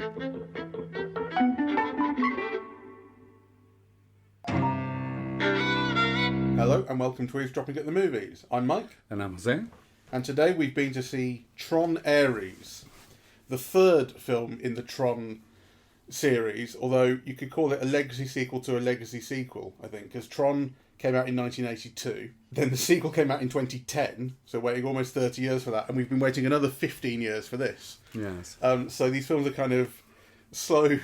Hello and welcome to Eavesdropping at the Movies. I'm Mike. And I'm Hussein. And today we've been to see Tron Ares, the third film in the Tron series, although you could call it a legacy sequel to a legacy sequel, I think, because Tron came out in 1982. Then the sequel came out in 2010, so waiting almost 30 years for that, and we've been waiting another 15 years for this. Yes. So these films are kind of slowly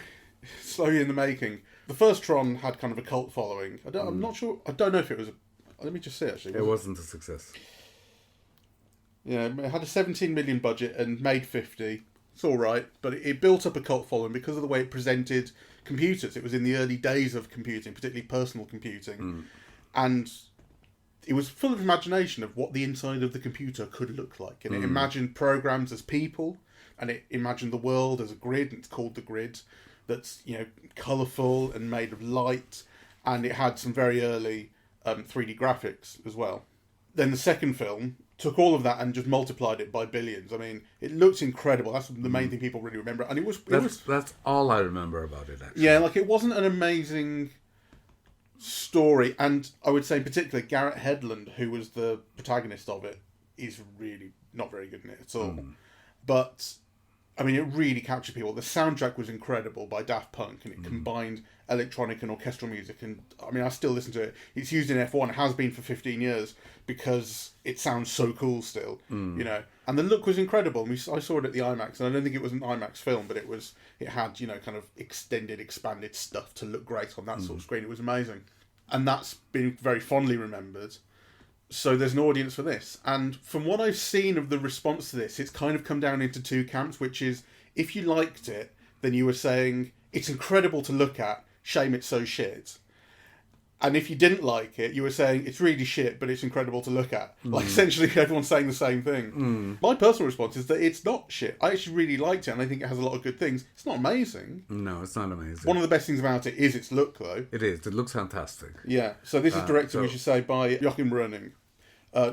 in the making. The first Tron had kind of a cult following. I'm not sure. I don't know if it was. Let me just see. Actually, it wasn't a success. Yeah, it had a 17 million budget and made 50. It's all right, but it built up a cult following because of the way it presented computers. It was in the early days of computing, particularly personal computing, and it was full of imagination of what the inside of the computer could look like. And it imagined programs as people, and it imagined the world as a grid. And it's called the grid. That's, you know, colourful and made of light, and it had some very early 3D graphics as well. Then the second film took all of that and just multiplied it by billions. I mean, it looks incredible. That's the main thing people really remember. And That's all I remember about it, actually. Yeah, like, it wasn't an amazing story. And I would say in particular, Garrett Hedlund, who was the protagonist of it, is really not very good in it at all. But I mean, it really captured people. The soundtrack was incredible by Daft Punk, and it combined electronic and orchestral music. And I mean, I still listen to it. It's used in F1, has been for 15 years, because it sounds so cool still, you know. And the look was incredible. And I saw it at the IMAX, and I don't think it was an IMAX film, but it had, you know, kind of extended, expanded stuff to look great on that sort of screen. It was amazing. And that's been very fondly remembered. So there's an audience for this. And from what I've seen of the response to this, it's kind of come down into two camps, which is, if you liked it, then you were saying, it's incredible to look at, shame it's so shit. And if you didn't like it, you were saying, it's really shit, but it's incredible to look at. Like, essentially, everyone's saying the same thing. My personal response is that it's not shit. I actually really liked it, and I think it has a lot of good things. It's not amazing. No, it's not amazing. One of the best things about it is its look, though. It is. It looks fantastic. Yeah. So this is directed, we should say, by Joachim Rønning,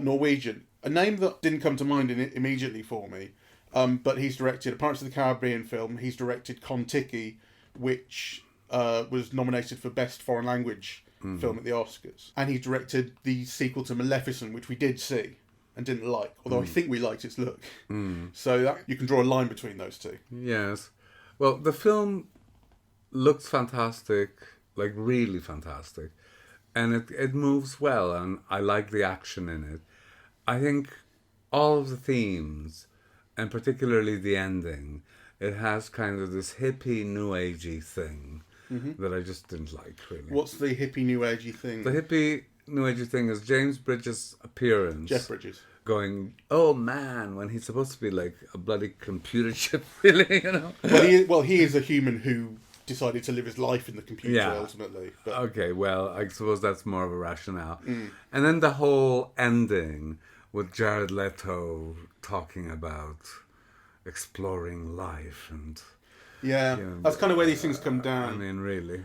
Norwegian. A name that didn't come to mind immediately for me, but he's directed a Pirates of the Caribbean film. He's directed Kon-Tiki, which was nominated for Best Foreign Language film at the Oscars. And he directed the sequel to Maleficent, which we did see and didn't like, although I think we liked its look. So that, you can draw a line between those two. Yes. Well, the film looks fantastic, like really fantastic. And it moves well, and I like the action in it. I think all of the themes, and particularly the ending, it has kind of this hippie, new agey thing that I just didn't like, really. What's the hippie, new agey thing? The hippie, new agey thing is James Bridges' appearance. Jeff Bridges. Going, oh man, when he's supposed to be like a bloody computer chip, really, you know? Well, he is a human who decided to live his life in the computer, ultimately. But okay, well, I suppose that's more of a rationale. And then the whole ending with Jared Leto talking about exploring life and... Yeah, you know, that's kind of where these things come down. I mean, really.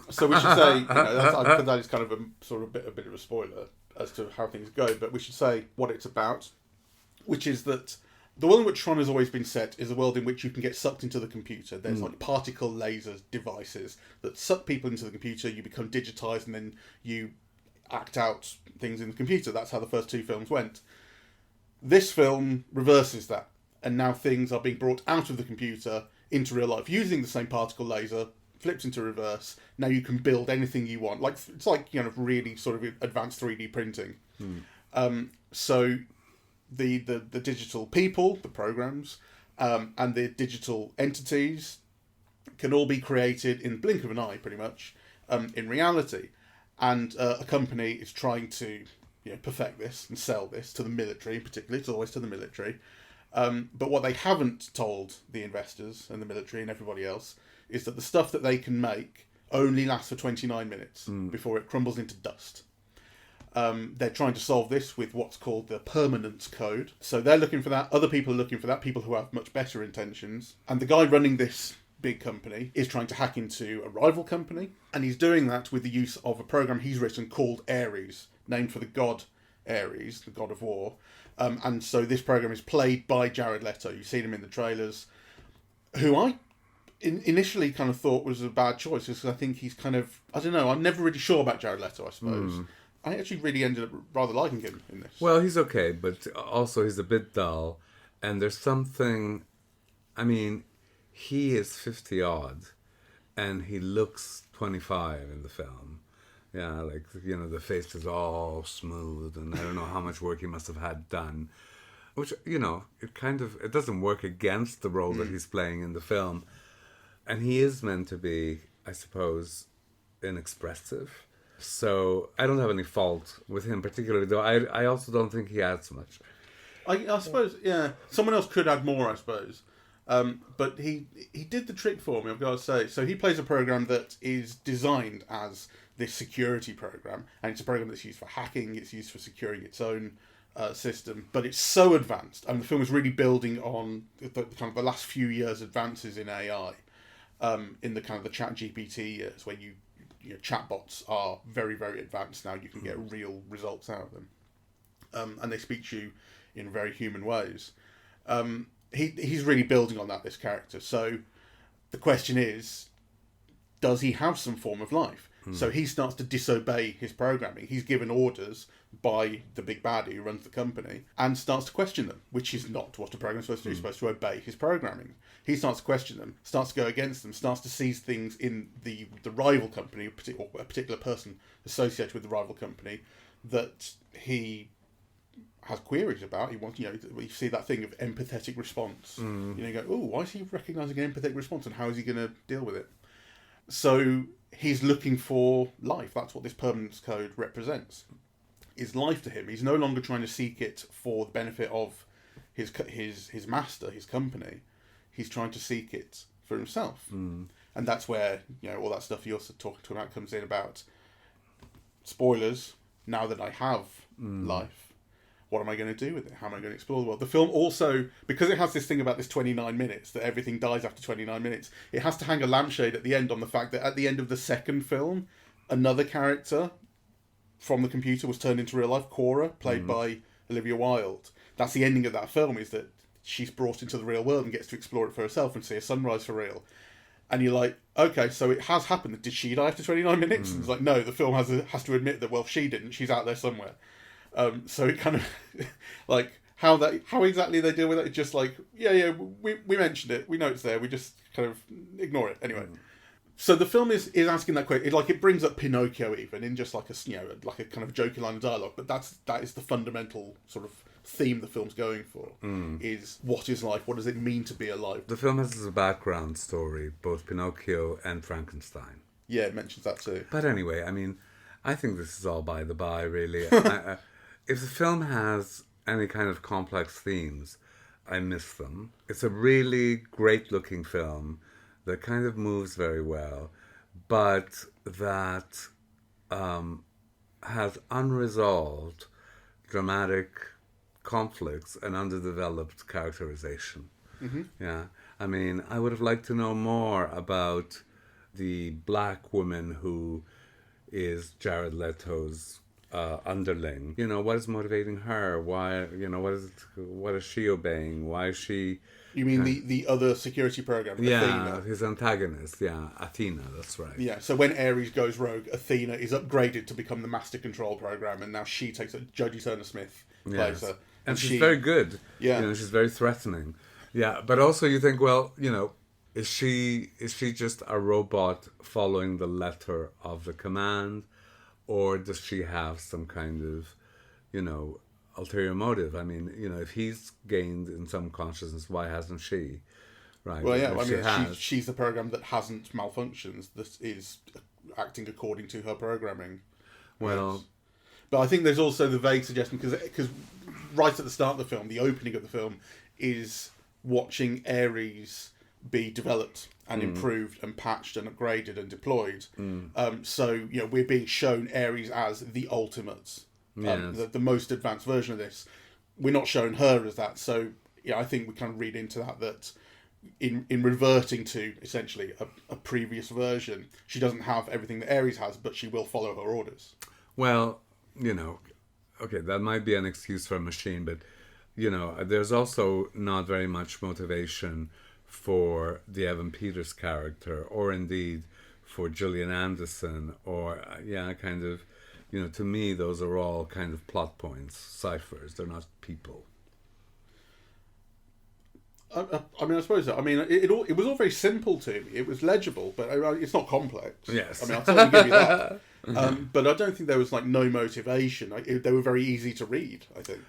So we should say, you know, that is kind of a bit of a spoiler as to how things go, but we should say what it's about, which is that the world in which Tron has always been set is a world in which you can get sucked into the computer. There's like particle laser devices that suck people into the computer, you become digitized, and then you act out things in the computer. That's how the first two films went. This film reverses that, and now things are being brought out of the computer into real life using the same particle laser, flips into reverse. Now you can build anything you want. Like, it's like, you know, really sort of advanced 3D printing. So the digital people, the programs, and the digital entities can all be created in the blink of an eye, pretty much, in reality. And a company is trying to, you know, perfect this and sell this to the military, particularly. It's always to the military. But what they haven't told the investors and the military and everybody else is that the stuff that they can make only lasts for 29 minutes before it crumbles into dust. They're trying to solve this with what's called the permanence code. So they're looking for that. Other people are looking for that, people who have much better intentions. And the guy running this big company is trying to hack into a rival company. And he's doing that with the use of a program he's written called Ares, named for the god Ares, the god of war. And so this program is played by Jared Leto. You've seen him in the trailers, who initially kind of thought was a bad choice, because I think he's kind of, I don't know, I'm never really sure about Jared Leto, I suppose. I actually really ended up rather liking him in this. Well, he's okay, but also he's a bit dull, and there's something, I mean, he is 50 odd, and he looks 25 in the film. Yeah, like, you know, the face is all smooth, and I don't know how much work he must have had done. Which, you know, it doesn't work against the role that he's playing in the film. And he is meant to be, I suppose, inexpressive. So I don't have any fault with him particularly, though I also don't think he adds much. I suppose, yeah. Someone else could add more, I suppose. But he did the trick for me, I've got to say. So he plays a program that is designed as this security program. And it's a program that's used for hacking. It's used for securing its own system. But it's so advanced. And the film is really building on the kind of the last few years' advances in AI. In the kind of the chat GPT years, where you know, chatbots are very, very advanced now. You can get real results out of them. And they speak to you in very human ways. He's really building on that, this character. So the question is, does he have some form of life? So he starts to disobey his programming. He's given orders by the big baddie who runs the company, and starts to question them, which is not what a program's supposed to do. He's supposed to obey his programming. He starts to question them, starts to go against them, starts to seize things in the rival company, or a particular person associated with the rival company that he has queries about. He wants, you know, we see that thing of empathetic response. You know, you go, oh, why is he recognising an empathetic response, and how is he going to deal with it? So he's looking for life. That's what this permanence code represents. Is life to him. He's no longer trying to seek it for the benefit of his master, his company. He's trying to seek it for himself. And that's where, you know, all that stuff you're talking about comes in about spoilers. Now that I have life, what am I going to do with it? How am I going to explore the world? The film also, because it has this thing about this 29 minutes, that everything dies after 29 minutes, it has to hang a lampshade at the end on the fact that at the end of the second film, another character from the computer was turned into real life, Cora, played by Olivia Wilde. That's the ending of that film, is that she's brought into the real world and gets to explore it for herself and see a sunrise for real. And you're like, okay, so it has happened. Did she die after 29 minutes? And it's like, no, the film has to admit that, well, she didn't. She's out there somewhere. So it kind of, like, how exactly they deal with it, it's just like, yeah, we mentioned it, we know it's there, we just kind of ignore it. Anyway. So the film is asking that question. It brings up Pinocchio even in just like a kind of joking line of dialogue, but that is the fundamental sort of theme the film's going for, is what is life? What does it mean to be alive? The film has as a background story both Pinocchio and Frankenstein. Yeah, it mentions that too. But anyway, I mean, I think this is all by the by, really. If the film has any kind of complex themes, I miss them. It's a really great-looking film that kind of moves very well, but that has unresolved dramatic conflicts and underdeveloped characterization. Yeah, I mean, I would have liked to know more about the black woman who is Jared Leto's underling. You know, what is motivating her? Why? You know, what is she obeying? Why is she? You mean the other security program? Yeah, Athena. His antagonist. Yeah, Athena. That's right. Yeah. So when Ares goes rogue, Athena is upgraded to become the master control program, and now she takes it. Jodie Turner-Smith plays her, and she's very good. Yeah, you know, she's very threatening. Yeah, but also you think, well, you know, is she just a robot following the letter of the command, or does she have some kind of, you know, ulterior motive? I mean, you know, if he's gained in some consciousness, why hasn't she? Right. Well, yeah. I mean, she's the program that hasn't malfunctions. That is acting according to her programming. Well, but I think there's also the vague suggestion, because right at the start of the film, the opening of the film is watching Ares be developed and improved and patched and upgraded and deployed. So, you know, we're being shown Ares as the ultimate, the most advanced version of this. We're not shown her as that. So, yeah, I think we kind of read into that in reverting to essentially a previous version, she doesn't have everything that Ares has, but she will follow her orders. Well, you know, okay, that might be an excuse for a machine, but, you know, there's also not very much motivation for the Evan Peters character, or indeed for Gillian Anderson, or kind of, to me those are all kind of plot points, ciphers. They're not people. I mean, I suppose so. I mean, it was all very simple to me. It was legible, but it's not complex. Yes. I mean, I'll totally give you that. But I don't think there was like no motivation. They were very easy to read, I think.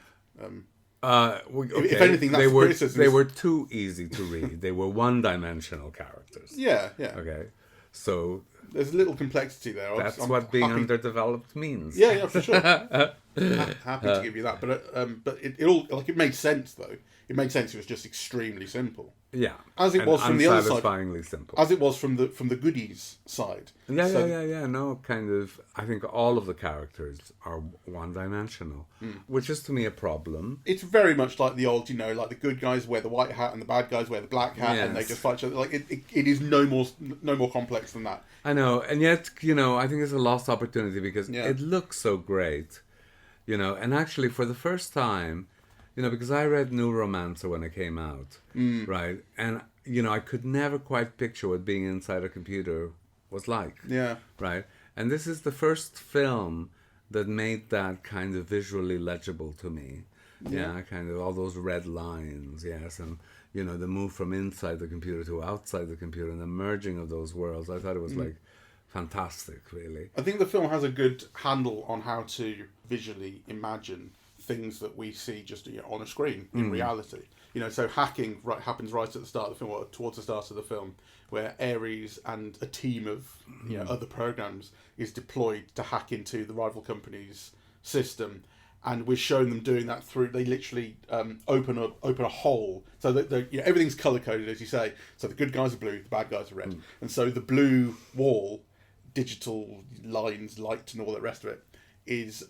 Okay. If anything, that's criticism. They were too easy to read. They were one-dimensional characters. Yeah. Okay. So there's a little complexity there. That's what being underdeveloped means. Yeah, for sure. Happy to give you that, but it all, like, it made sense though. It made sense. It was just extremely simple. Yeah, as it was from the other side. Unsatisfyingly simple. As it was from the goodies side. Yeah. No, kind of. I think all of the characters are one-dimensional, which is to me a problem. It's very much like the old, like the good guys wear the white hat and the bad guys wear the black hat, and they just fight each other. Like it is no more complex than that. I know, and yet I think it's a lost opportunity because it looks so great, and actually for the first time. Because I read New Romancer when it came out, right? And, I could never quite picture what being inside a computer was like. Yeah. Right? And this is the first film that made that kind of visually legible to me. Yeah, kind of all those red lines, yes. And, the move from inside the computer to outside the computer and the merging of those worlds. I thought it was, fantastic, really. I think the film has a good handle on how to visually imagine things that we see just on a screen in reality. So hacking happens right at the start of the film, or towards the start of the film, where Ares and a team of other programs is deployed to hack into the rival company's system, and we're showing them doing that through. They literally open a hole, so that everything's color coded, as you say. So the good guys are blue, the bad guys are red, and so the blue wall, digital lines, light, and all the rest of it is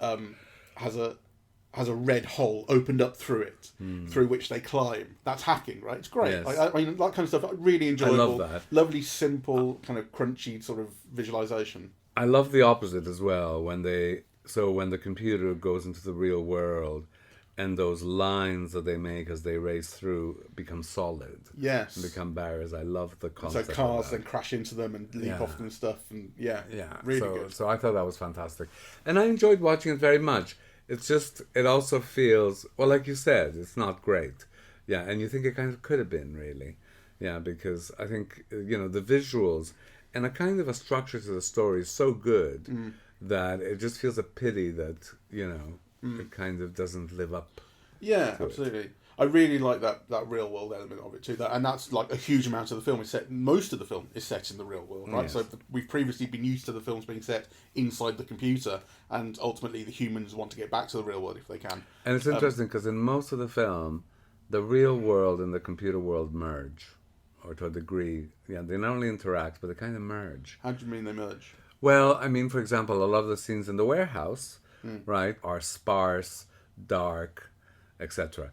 has a red hole opened up through it, through which they climb. That's hacking, right? It's great. Yes. I mean, that kind of stuff, really enjoyable. I love that. Lovely, simple, kind of crunchy sort of visualization. I love the opposite as well, when the computer goes into the real world and those lines that they make as they race through become solid. Yes. And become barriers. I love the concept. So cars then crash into them and leap off them and stuff. And really good. So I thought that was fantastic. And I enjoyed watching it very much. It's just, it also feels, well, like you said, it's not great. Yeah, and you think it kind of could have been, really. Yeah, because I think, the visuals and a kind of a structure to the story is so good that it just feels a pity that, it kind of doesn't live up. Yeah, absolutely. It. I really like that real world element of it too. And that's like a huge amount of the film is set. Most of the film is set in the real world, right? Yes. So we've previously been used to the films being set inside the computer, and ultimately the humans want to get back to the real world if they can. And it's interesting because in most of the film, the real world and the computer world merge, or to a degree. Yeah, they not only interact, but they kind of merge. How do you mean they merge? Well, I mean, for example, a lot of the scenes in the warehouse, right, are sparse, dark, etc.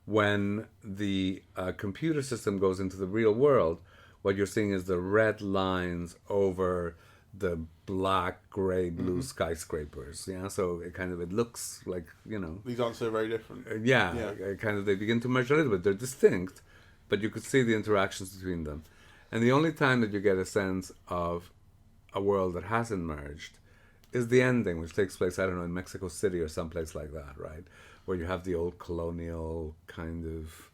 When the computer system goes into the real world, what you're seeing is the red lines over the black, grey, blue skyscrapers. Yeah, so it looks like, These aren't so very different. They begin to merge a little bit. They're distinct, but you could see the interactions between them. And the only time that you get a sense of a world that hasn't merged is the ending, which takes place, I don't know, in Mexico City or someplace like that, right? Where you have the old colonial kind of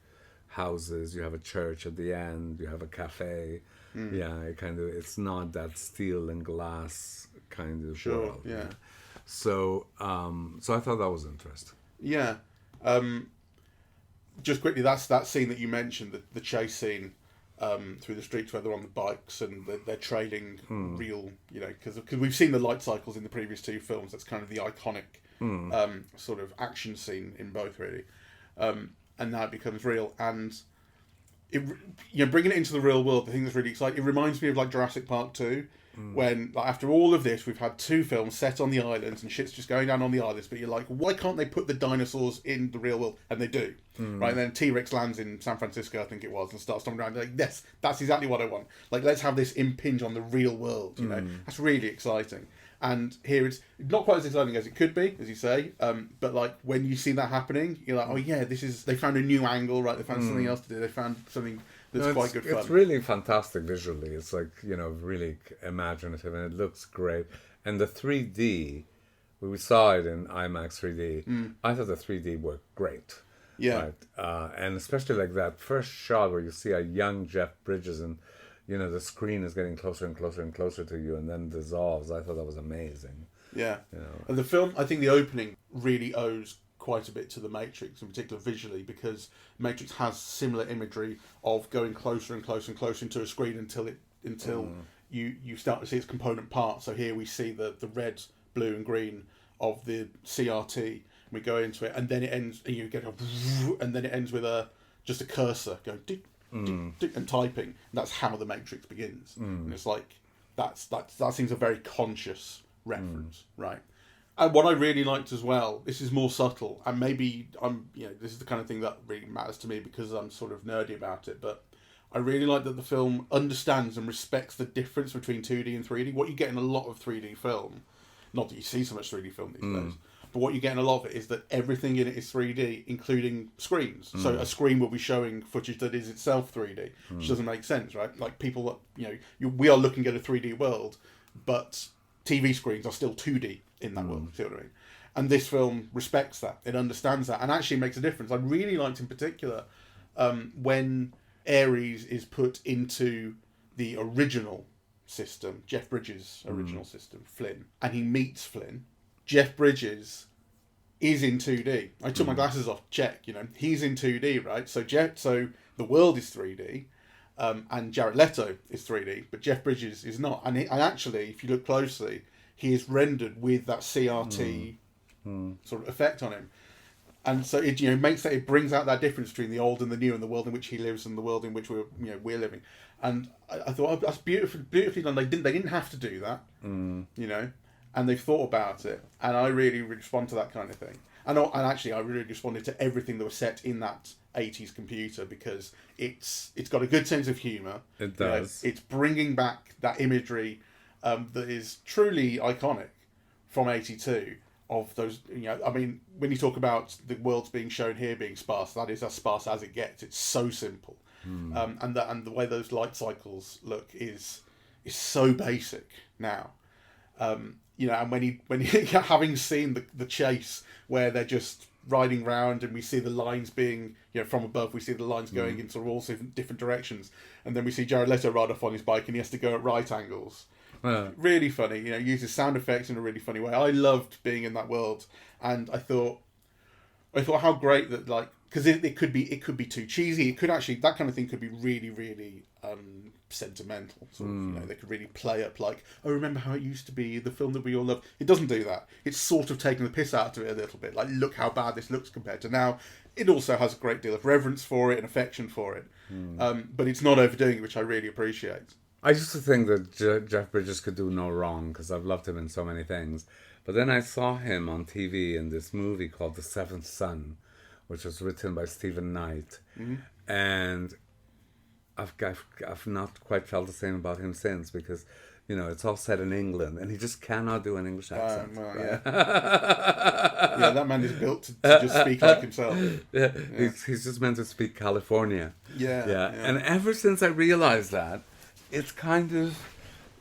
houses, you have a church at the end, you have a cafe. Yeah, it's not that steel and glass kind of world. Yeah. So I thought that was interesting. Yeah. Just quickly, that's that scene that you mentioned, the chase scene through the streets where they're on the bikes and they're trailing real, because we've seen the light cycles in the previous two films. That's kind of the iconic sort of action scene in both, really, and now it becomes real. And it, bringing it into the real world, the thing that's really exciting. It reminds me of like Jurassic Park 2, when like after all of this, we've had two films set on the islands and shit's just going down on the islands. But you're like, why can't they put the dinosaurs in the real world? And they do, right? And then T-Rex lands in San Francisco, I think it was, and starts stomping around. Like, yes, that's exactly what I want. Like, let's have this impinge on the real world. That's really exciting. And here it's not quite as exciting as it could be, as you say. But like when you see that happening, you're like, oh yeah, they found a new angle, right? They found something else to do. They found something that's No, quite good fun. It's really fantastic visually. It's like, really imaginative, and it looks great. And the 3D, when we saw it in IMAX 3D, I thought the 3D worked great. Yeah. Right? And especially like that first shot where you see a young Jeff Bridges and, the screen is getting closer and closer and closer to you and then dissolves. I thought that was amazing. Yeah. And the film, I think the opening really owes quite a bit to The Matrix, in particular visually, because Matrix has similar imagery of going closer and closer and closer into a screen until you start to see its component parts. So here we see the red, blue and green of the CRT. We go into it, and then it ends, and you get and then it ends with just a cursor going tick, tick, tick, and typing. And that's how The Matrix begins. And it's like that seems a very conscious reference, right? And what I really liked as well, this is more subtle, and maybe this is the kind of thing that really matters to me because I'm sort of nerdy about it, but I really like that the film understands and respects the difference between 2D and 3D. What you get in a lot of 3D film, not that you see so much 3D film these days, but what you get in a lot of it is that everything in it is 3D, including screens. So a screen will be showing footage that is itself 3D, which doesn't make sense, right? Like people, we are looking at a 3D world, but TV screens are still 2D in that world, see what I mean? And this film respects that, it understands that, and actually makes a difference. I really liked in particular when Ares is put into the original system, Jeff Bridges' original system, Flynn, and he meets Flynn. Jeff Bridges is in 2D. I took my glasses off, check, he's in 2D, right? So the world is 3D, and Jared Leto is 3D, but Jeff Bridges is not. And actually, if you look closely, he is rendered with that CRT sort of effect on him. And so it makes that, it brings out that difference between the old and the new, and the world in which he lives and the world in which we're living. And I thought, oh, that's beautifully done. They didn't have to do that, and they've thought about it. And I really respond to that kind of thing. And actually, I really responded to everything that was set in that 80s computer because it's got a good sense of humour. It does. It's bringing back that imagery that is truly iconic from 82. Of those, I mean, when you talk about the worlds being shown here being sparse, that is as sparse as it gets. It's so simple, and the way those light cycles look is so basic now, and when he having seen the chase where they're just riding round and we see the lines being from above, we see the lines going in sort of all different directions, and then we see Jared Leto ride off on his bike and he has to go at right angles. Really funny, uses sound effects in a really funny way. I loved being in that world, and I thought how great that, like, because it could be too cheesy. It could actually, that kind of thing could be really, really sentimental. Sort of, they could really play up like, oh, remember how it used to be, the film that we all loved. It doesn't do that. It's sort of taking the piss out of it a little bit. Like, look how bad this looks compared to now. It also has a great deal of reverence for it and affection for it, but it's not overdoing it, which I really appreciate. I used to think that Jeff Bridges could do no wrong because I've loved him in so many things. But then I saw him on TV in this movie called The Seventh Son, which was written by Stephen Knight. And I've not quite felt the same about him since because, it's all set in England and he just cannot do an English accent. Well, right? Yeah, that man is built to just speak like himself. Yeah. He's just meant to speak California. Yeah. And ever since I realized that, it's kind of,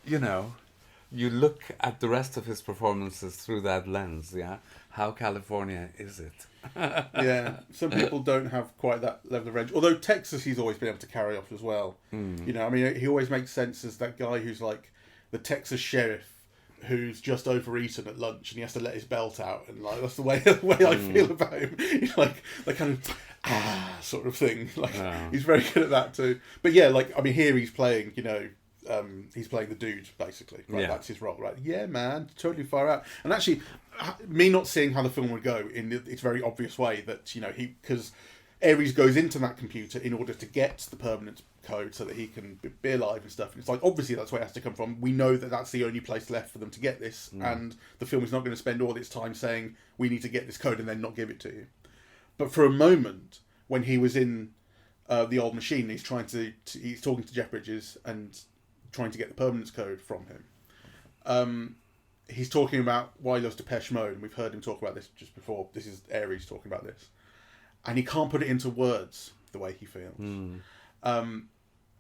you look at the rest of his performances through that lens, yeah? How California is it? Yeah, some people don't have quite that level of range. Although Texas, he's always been able to carry off as well. I mean, he always makes sense as that guy who's like the Texas sheriff who's just overeaten at lunch and he has to let his belt out, and like that's the way I feel about him. He's like the kind of sort of thing. Like he's very good at that too. But yeah, like I mean, here he's playing, he's playing the dude basically. Right? Yeah. That's his role, right? Yeah, man, totally far out. And actually, me not seeing how the film would go in its very obvious way that because Ares goes into that computer in order to get the permanent code so that he can be alive and stuff. And it's like, obviously that's where it has to come from. We know that that's the only place left for them to get this, and the film is not going to spend all its time saying we need to get this code and then not give it to you. But for a moment, when he was in the old machine, he's talking to Jeff Bridges and trying to get the permanence code from him. He's talking about why he loves Depeche Mode, and we've heard him talk about this just before. This is Ares talking about this. And he can't put it into words the way he feels.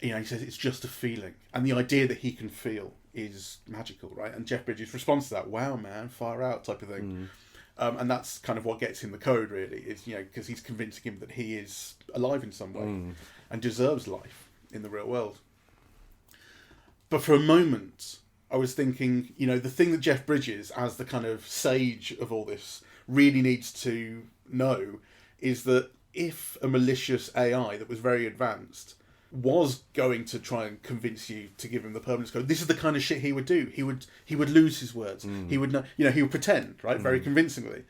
You know, he says it's just a feeling, and the idea that he can feel is magical, right? And Jeff Bridges' response to that, "Wow, man, far out," type of thing. And that's kind of what gets him the code, really, is, you know, because he's convincing him that he is alive in some way and deserves life in the real world. But for a moment, I was thinking, you know, the thing that Jeff Bridges, as the kind of sage of all this, really needs to know is that if a malicious AI that was very advanced was going to try and convince you to give him the permanence code, this is the kind of shit he would do. He would lose his words. He would know, you know, he would pretend, right, very convincingly.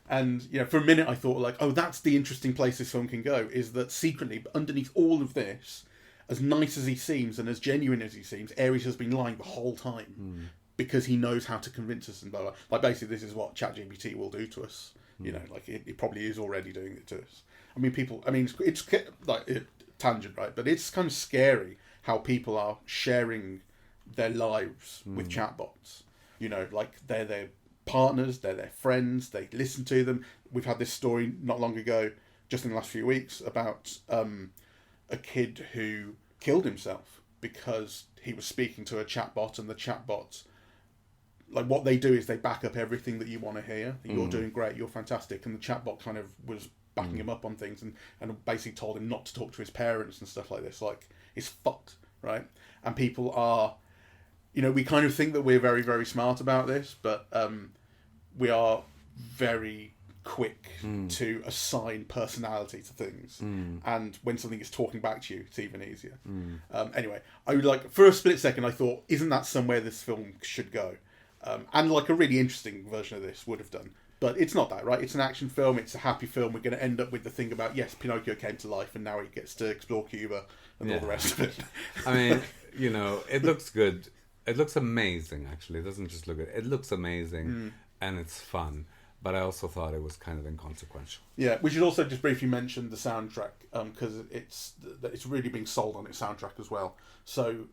And, you know, for a minute I thought, like, oh, that's the interesting place this film can go, is that secretly, underneath all of this, as nice as he seems and as genuine as he seems, Ares has been lying the whole time because he knows how to convince us and blah, blah. Like, basically, this is what ChatGPT will do to us. You know, like, it probably is already doing it to us. I mean, it's like, tangent, right? But it's kind of scary how people are sharing their lives with chatbots. You know, like, they're their partners, they're their friends, they listen to them. We've had this story not long ago, just in the last few weeks, about a kid who killed himself because he was speaking to a chatbot, and the chatbot, like, what they do is they back up everything that you want to hear. You're doing great, you're fantastic. And the chatbot kind of was backing him up on things and basically told him not to talk to his parents and stuff like this. Like, it's fucked, right? And people are, you know, we kind of think that we're very, very smart about this, but we are very quick to assign personality to things. And when something is talking back to you, it's even easier. Anyway, I would like, for a split second, I thought, isn't that somewhere this film should go? And like a really interesting version of this would have done. But it's not that, right? It's an action film. It's a happy film. We're going to end up with the thing about, yes, Pinocchio came to life and now he gets to explore Cuba and all the rest of it. I mean, you know, it looks good. It looks amazing, actually. It doesn't just look good. It looks amazing and it's fun. But I also thought it was kind of inconsequential. Yeah, we should also just briefly mention the soundtrack, because it's really being sold on its soundtrack as well. So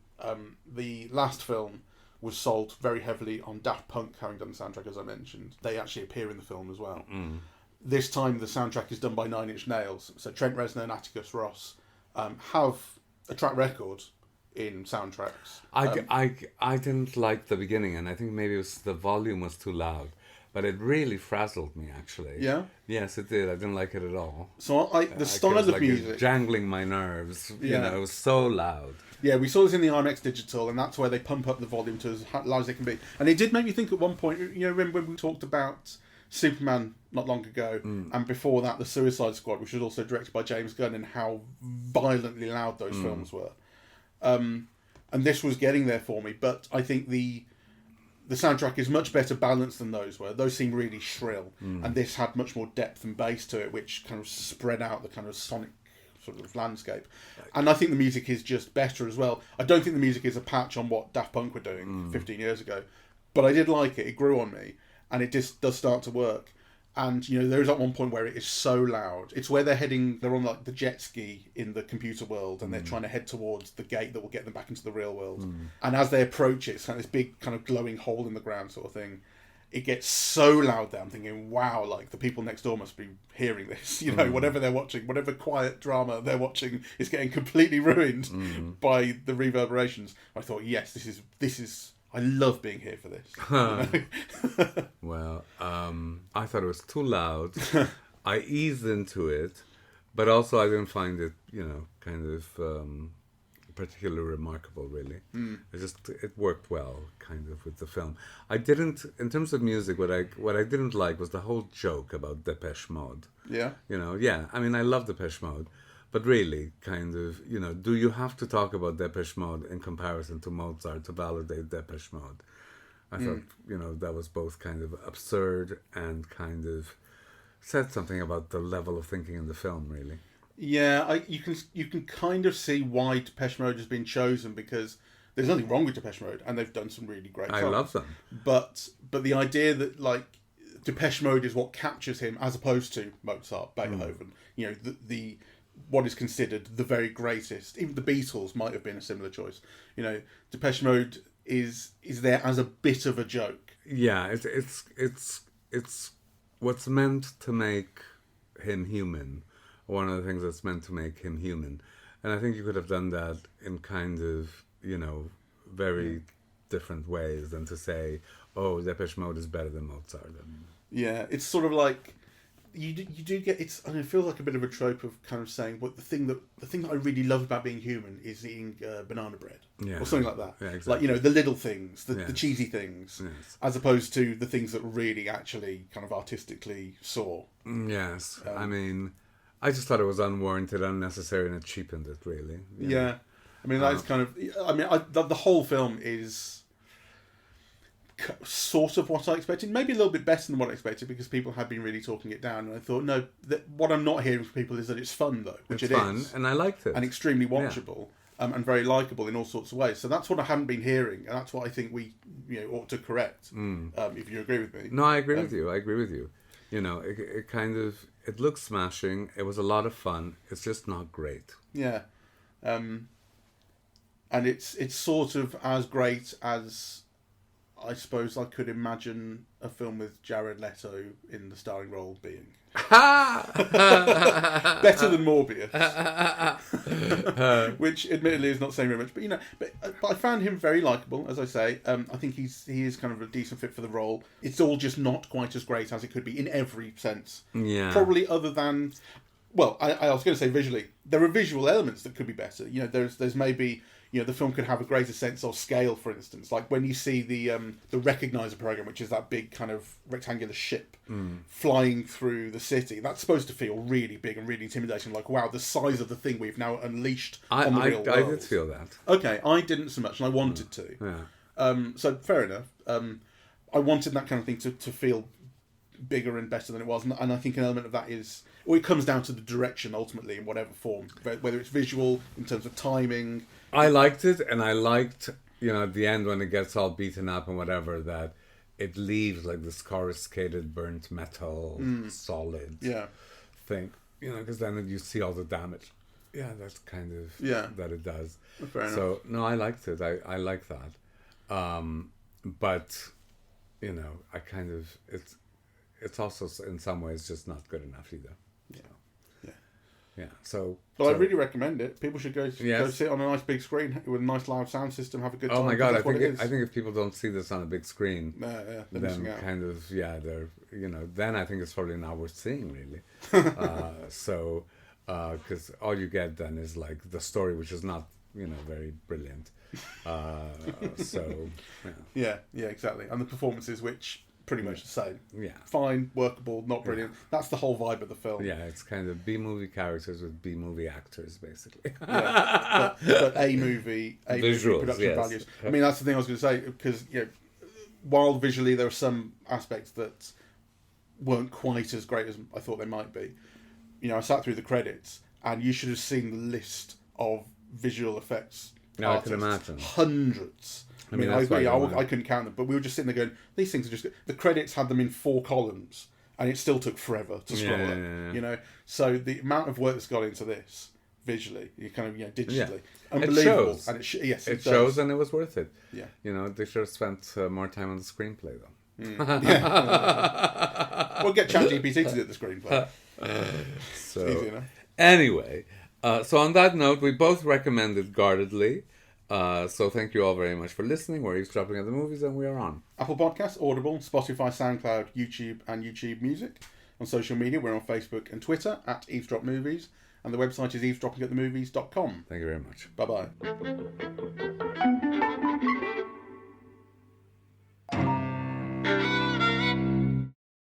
the last film was sold very heavily on Daft Punk having done the soundtrack, as I mentioned. They actually appear in the film as well. This time the soundtrack is done by Nine Inch Nails. So Trent Reznor and Atticus Ross have a track record in soundtracks. I didn't like the beginning, and I think maybe it was the volume was too loud. But it really frazzled me, actually. Yeah? Yes, it did. I didn't like it at all. So the style of like music, jangling my nerves. You know, it was so loud. Yeah, we saw this in the IMAX Digital, and that's where they pump up the volume to as loud as they can be. And it did make me think at one point, you know, remember when we talked about Superman not long ago, and before that, The Suicide Squad, which was also directed by James Gunn, and how violently loud those films were. And this was getting there for me, but I think the soundtrack is much better balanced than those were. Those seemed really shrill, and this had much more depth and bass to it, which kind of spread out the kind of sonic sort of landscape. And I think the music is just better as well. I don't think the music is a patch on what Daft Punk were doing 15 years ago, but I did like it. It grew on me, and it just does start to work. And, you know, there is at one point where it is so loud. It's where they're on like the jet ski in the computer world, and they're trying to head towards the gate that will get them back into the real world. And as they approach it, it's kind of this big kind of glowing hole in the ground sort of thing. It gets so loud that I'm thinking, wow, like the people next door must be hearing this. You know, whatever they're watching, whatever quiet drama they're watching is getting completely ruined by the reverberations. I thought, yes, this is. I love being here for this. You know? Well, I thought it was too loud. I eased into it, but also I didn't find it, you know, kind of particularly remarkable, really. It worked well, kind of, with the film. I didn't, in terms of music, what I didn't like was the whole joke about Depeche Mode. Yeah. You know, yeah. I mean, I love Depeche Mode. But really, kind of, you know, do you have to talk about Depeche Mode in comparison to Mozart to validate Depeche Mode? I thought, you know, that was both kind of absurd and kind of said something about the level of thinking in the film, really. Yeah, you can kind of see why Depeche Mode has been chosen, because there's nothing wrong with Depeche Mode, and they've done some really great songs. I love them. But the idea that, like, Depeche Mode is what captures him, as opposed to Mozart, Beethoven, you know, the what is considered the very greatest. Even the Beatles might have been a similar choice. You know, Depeche Mode is there as a bit of a joke. Yeah, it's what's meant to make him human. One of the things that's meant to make him human. And I think you could have done that in kind of, very different ways than to say, oh, Depeche Mode is better than Mozart. Yeah, it's sort of like you do get it's. I mean, it feels like a bit of a trope of kind of saying, "What the thing that I really love about being human is eating banana bread," or something like that. Yeah, exactly. Like the little things, the Yes. cheesy things, Yes. as opposed to the things that really actually kind of artistically soar. Yes, I mean, I just thought it was unwarranted, unnecessary, and it cheapened it really. Yeah, I mean that's kind of. I mean, the whole film is sort of what I expected, maybe a little bit better than what I expected because people had been really talking it down, and I thought, no, what I'm not hearing from people is that it's fun though, which It's it fun, is, and I liked it, and extremely watchable, and very likable in all sorts of ways. So that's what I hadn't been hearing, and that's what I think we ought to correct. If you agree with me. No, I agree with you. I agree with you. It kind of it looks smashing. It was a lot of fun. It's just not great. Yeah, and it's sort of as great as I suppose I could imagine a film with Jared Leto in the starring role being. Better than Morbius, which admittedly is not saying very much, but I found him very likable, as I say. I think he is kind of a decent fit for the role. It's all just not quite as great as it could be in every sense. Yeah, probably other than, well, I was going to say visually. There are visual elements that could be better. There's maybe. The film could have a greater sense of scale, for instance. Like when you see the Recognizer program, which is that big kind of rectangular ship flying through the city. That's supposed to feel really big and really intimidating. Like, wow, the size of the thing we've now unleashed on the real world. I did feel that. Okay, I didn't so much, and I wanted to. Yeah. So fair enough. I wanted that kind of thing to feel bigger and better than it was, and I think an element of that is, or it comes down to the direction ultimately in whatever form, whether it's visual in terms of timing. I liked it, and I liked, at the end when it gets all beaten up and whatever, that it leaves like this coruscated burnt metal solid thing, because then you see all the damage. Yeah, that's kind of that it does. Fair enough. So no, I liked it. I like that, but I kind of it's also in some ways just not good enough either. Yeah. So I really recommend it. People should go sit on a nice big screen with a nice loud sound system, have a good time. Oh my god! I think if people don't see this on a big screen, then kind of they're then I think it's probably not worth seeing really. Because all you get then is like the story, which is not very brilliant. Yeah, exactly, and the performances, which. Pretty much the same. Yeah. Fine, workable, not brilliant. That's the whole vibe of the film. Yeah, it's kind of B-movie characters with B-movie actors, basically. But A-movie production values. I mean, that's the thing I was going to say, because, while visually there are some aspects that weren't quite as great as I thought they might be, I sat through the credits, and you should have seen the list of visual effects artists. I can imagine. Hundreds. I mean, I couldn't count them, but we were just sitting there going, these things are just... The credits had them in 4 columns, and it still took forever to scroll up, So the amount of work that's gone into this, visually, digitally, unbelievable. It shows. And it shows, and it was worth it. Yeah. They should have spent more time on the screenplay, though. We'll get ChatGPT to do the screenplay. So, easy enough. Anyway, so on that note, we both recommended Guardedly. So thank you all very much for listening. We're eavesdropping at the movies, and we are on Apple Podcasts, Audible, Spotify, SoundCloud, YouTube, and YouTube Music. On social media, we're on Facebook and Twitter at Eavesdrop Movies, and the website is eavesdroppingatthemovies.com. Thank you very much. Bye-bye.